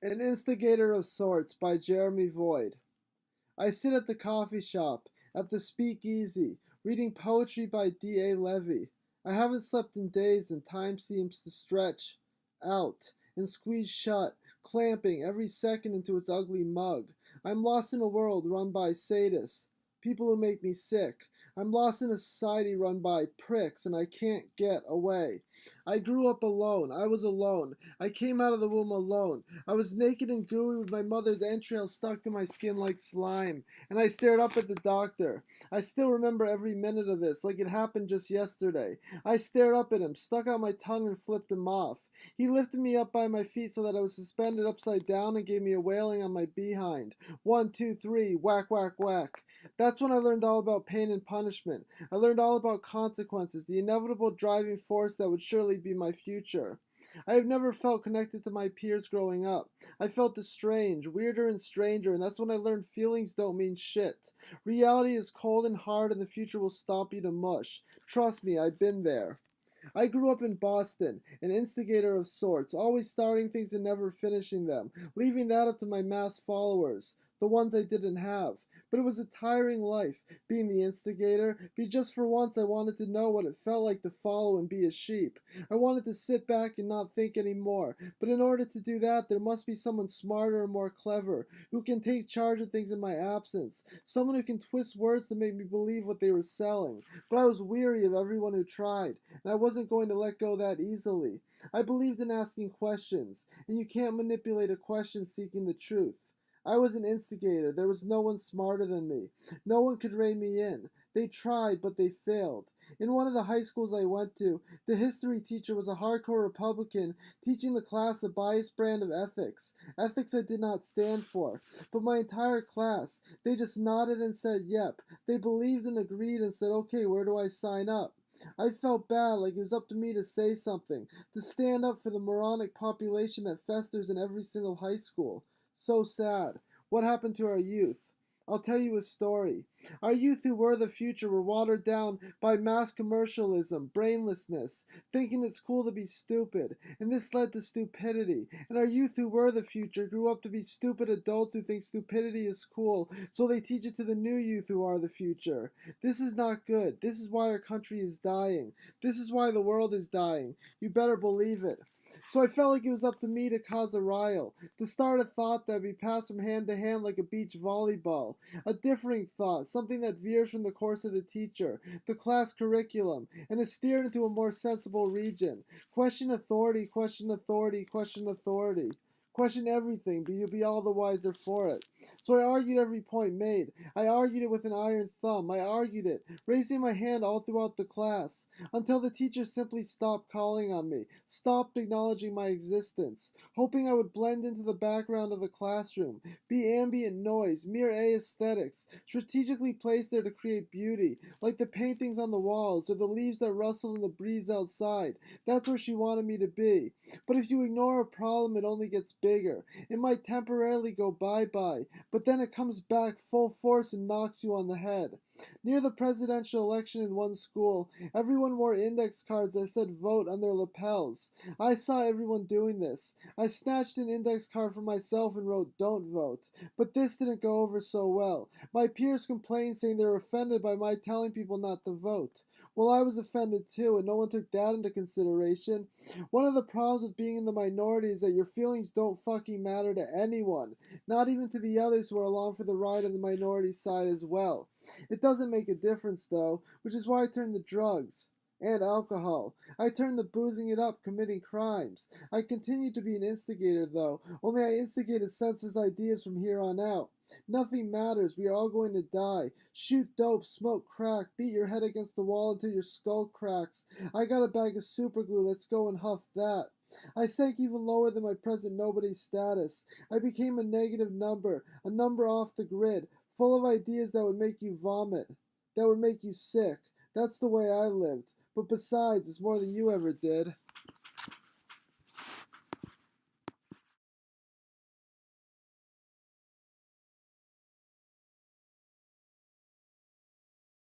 An Instigator of Sorts by Jeremy Void. I sit at the coffee shop, at the speakeasy, reading poetry by D.A. Levy. I haven't slept in days and time seems to stretch out and squeeze shut, clamping every second into its ugly mug. I'm lost in a world run by sadists, people who make me sick. I'm lost in a society run by pricks and I can't get away. I grew up alone. I was alone. I came out of the womb alone. I was naked and gooey with my mother's entrails stuck to my skin like slime. And I stared up at the doctor. I still remember every minute of this, like it happened just yesterday. I stared up at him, stuck out my tongue and flipped him off. He lifted me up by my feet so that I was suspended upside down and gave me a wailing on my behind. 1, 2, 3, whack, whack, whack. That's when I learned all about pain and punishment. I learned all about consequences, the inevitable driving force that would surely be my future. I have never felt connected to my peers growing up. I felt estranged, weirder and stranger, and that's when I learned feelings don't mean shit. Reality is cold and hard, and the future will stomp you to mush. Trust me, I've been there. I grew up in Boston, an instigator of sorts, always starting things and never finishing them, leaving that up to my mass followers, the ones I didn't have. But it was a tiring life, being the instigator, because just for once I wanted to know what it felt like to follow and be a sheep. I wanted to sit back and not think anymore, but in order to do that, there must be someone smarter and more clever, who can take charge of things in my absence, someone who can twist words to make me believe what they were selling. But I was weary of everyone who tried, and I wasn't going to let go that easily. I believed in asking questions, and you can't manipulate a question seeking the truth. I was an instigator. There was no one smarter than me. No one could rein me in. They tried, but they failed. In one of the high schools I went to, the history teacher was a hardcore Republican teaching the class a biased brand of ethics. Ethics I did not stand for. But my entire class, they just nodded and said yep. They believed and agreed and said, okay, where do I sign up? I felt bad, like it was up to me to say something, to stand up for the moronic population that festers in every single high school. So sad. What happened to our youth? I'll tell you a story. Our youth who were the future were watered down by mass commercialism, brainlessness, thinking it's cool to be stupid, and this led to stupidity. And our youth who were the future grew up to be stupid adults who think stupidity is cool, so they teach it to the new youth who are the future. This is not good. This is why our country is dying. This is why the world is dying. You better believe it. So I felt like it was up to me to cause a rile, to start a thought that would be passed from hand to hand like a beach volleyball, a differing thought, something that veers from the course of the teacher, the class curriculum, and is steered into a more sensible region. Question authority, question authority, question authority. Question everything, but you'll be all the wiser for it. So I argued every point made. I argued it with an iron thumb. I argued it, raising my hand all throughout the class, until the teacher simply stopped calling on me, stopped acknowledging my existence, hoping I would blend into the background of the classroom, be ambient noise, mere aesthetics, strategically placed there to create beauty, like the paintings on the walls or the leaves that rustle in the breeze outside. That's where she wanted me to be. But if you ignore a problem, it only gets bigger. It might temporarily go bye-bye, but then it comes back full force and knocks you on the head. Near the presidential election in one school, everyone wore index cards that said vote on their lapels. I saw everyone doing this. I snatched an index card for myself and wrote don't vote. But this didn't go over so well. My peers complained, saying they were offended by my telling people not to vote. Well, I was offended too, and no one took that into consideration. One of the problems with being in the minority is that your feelings don't fucking matter to anyone, not even to the others who are along for the ride on the minority side as well. It doesn't make a difference though, which is why I turned to drugs and alcohol. I turned to boozing it up, committing crimes. I continued to be an instigator though, only I instigated senseless ideas from here on out. Nothing matters, we are all going to die. Shoot dope, smoke crack, beat your head against the wall until your skull cracks. I got a bag of super glue, let's go and huff that. I sank even lower than my present nobody status. I became a negative number, a number off the grid, full of ideas that would make you vomit, that would make you sick. That's the way I lived. But besides, it's more than you ever did.